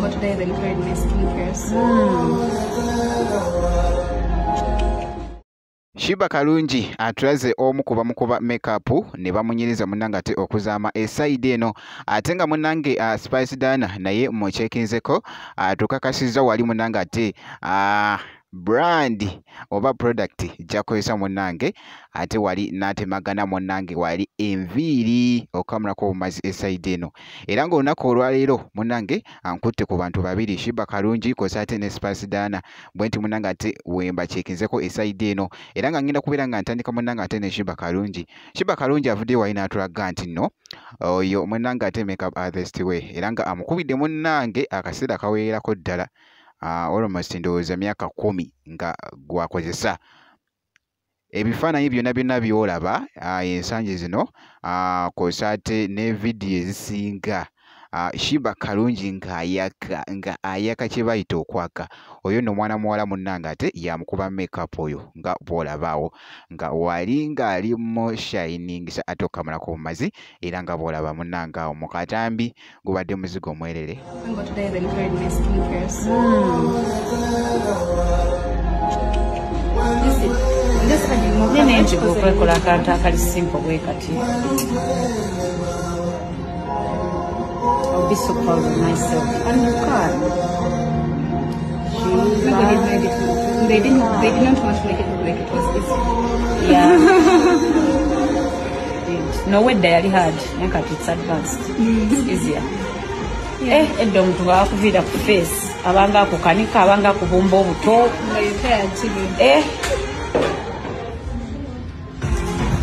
But today I've enjoyed my skincare. Shiba Kalungi atulaze omu ku bamukuba makeup ne bamunyiriza munnange ate okuzaama eside eno ate nga munnange Spice Dana naye mucekinzeko tukakasizza wali munnange ate brand oba product jakozesa munnange ate wali natemagana munnange wali enviiri okamulako obumazi eside eno era ng'olunaku olwaleero munnange ankutte ku bantu babiri Shiba Kalungi kosa ate ne Spice Dana bwenti munnange ate wemba cekinzeko eside eno era nga ngenda kubeera nga ntandika munnange ate ne Shiba Kalungi. Shiba Kalungi avudde wali n'atulaga nti nno oyo munnange ate makeup artist we era nga amukubidde munnange akaseera kaweerako ddala almost ndowooza myaka 10 nga gwakozesa ebifaananyi byonna byolaba ensangi zino kosa ate ne vidiyo ezisinga Shiba Kalungi nga ayaka kye bayita okwaka oyo nno mwana muwala munnange ate yamukuba makeup oyo nga bw'olabaawo nga wali ng'ali mu shining ate okamulako obumazi era nga bw'olaba munnange awo mu katambi gubadde muzigo omwerere. But today I've enjoyed my skincare. Nene njigo okwekola akantu akali simple bwe kati. I'll be so proud of myself. And you can. They did not want to make it look like it was easy. Yeah. No way diary hard. Yankati it's advanced. It's easier. Edda omuntu bwakuvira ku face abanga akukanika abanga akubumba obuto. You're tired too.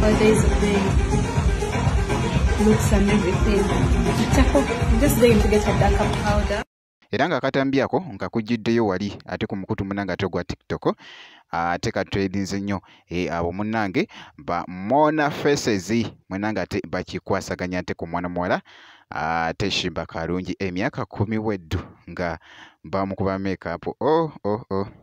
All days of the looks and everything. I'm just going to get a darker powder. Era nga akatambi ako nkakujjiddeyo wali ate ku mukutu munnange ate gwa TikTok ate katredinze nnyo abo munnange ba Mona Faces munnange ate bakikwasaganya ate ku mwana muwala ate Shiba Kalungi emyaka 10 weddu nga bamukuba makeup.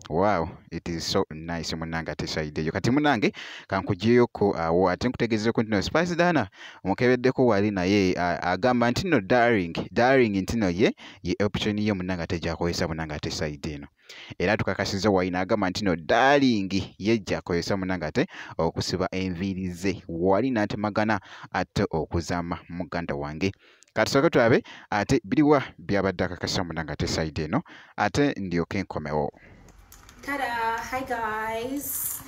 Wow, it is so nice munnange ate side eyo kati munnange kankugiyeko awo ate nkutegeezeko nti no Spice Dana omukebeddeko wali naye agamba nti no darling nti no ye option ye munnange ate gyakozesa munnange ate side eno era tukakasiza wali n'agamba nti no darling ye gyakozesa munnange ate okusiba enviiri ze wali n'atemagana ate okuzaama muganda wange. Katusooke tulabe ate biriwa byabadde akakasa munnange ate side eno ate ndyoke nkomewo. Tada! Hi guys!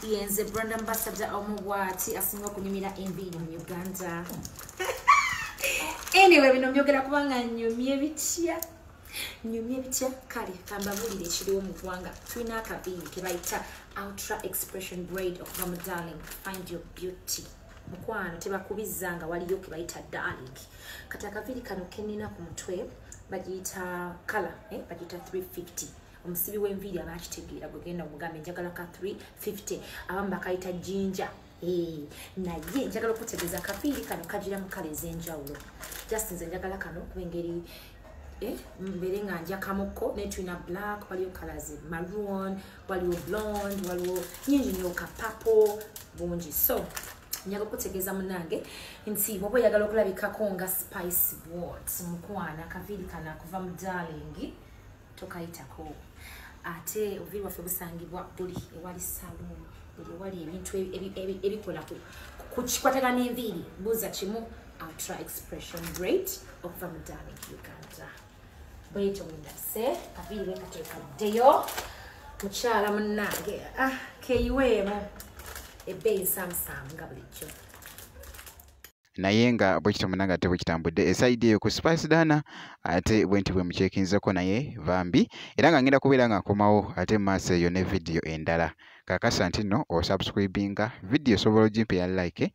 Yenze brand ambassador omubwati asinga okunyumira enviiri mu Uganda. Anyway, bino mbyogera kubanga nyumye bitya kale kambabulire ekiriwo mu ggwanga tulina akaviiri ke bayita Ultra Expression Braid okuva mu Darling Find Your Beauty. Mukwano tebakubizza nga waliyo ke bayita Darling. Kati akaviiri kano kenina ku mutwe bagiyita color bagiyita 350. Omusibi w'enviiri abakitegeera bwegenda omugambe njagala ka 350 abamu bakayita jinja. Naye njagala okutegeeza akaviiri kano kagira mu kala ez'enjawulo. Just nze njagala kano kuba engeri mbere nga njakamuko ne tulina black waliyo colors maroon waliyo blonde waliyo nyingi nnyo ka purple bungi. So njagala okutegeeza munnange nti bw'oba oyagala okulabikako nga Spice Words mukwana akaviiri kano akuva mu Darling tokayitako. Ate obuviiri bwaffe busangibwa buli ewali salon buli ewali ebintu ebikola ku kikwatagana n'enviiri buuza kimu Ultra Expression Braid okuva mu Darling Uganda. Bwekyo bwendase akaviiri bwekateekaddeyo mukyala munnange keyiweemu ebbeeyi nsaamusaamu nga bulijjo. naye nga bwekityo munnange ate bwekitambudde esaidi eyo ku Spice Dana ate bwenti bwe mucekinzeko naye bambi era nga ngenda kubeera nga nkomawo ate maaso eyo ne vidiyo endala kakasa nti nno osubscribinga vidiyo osobola ogimpa ya like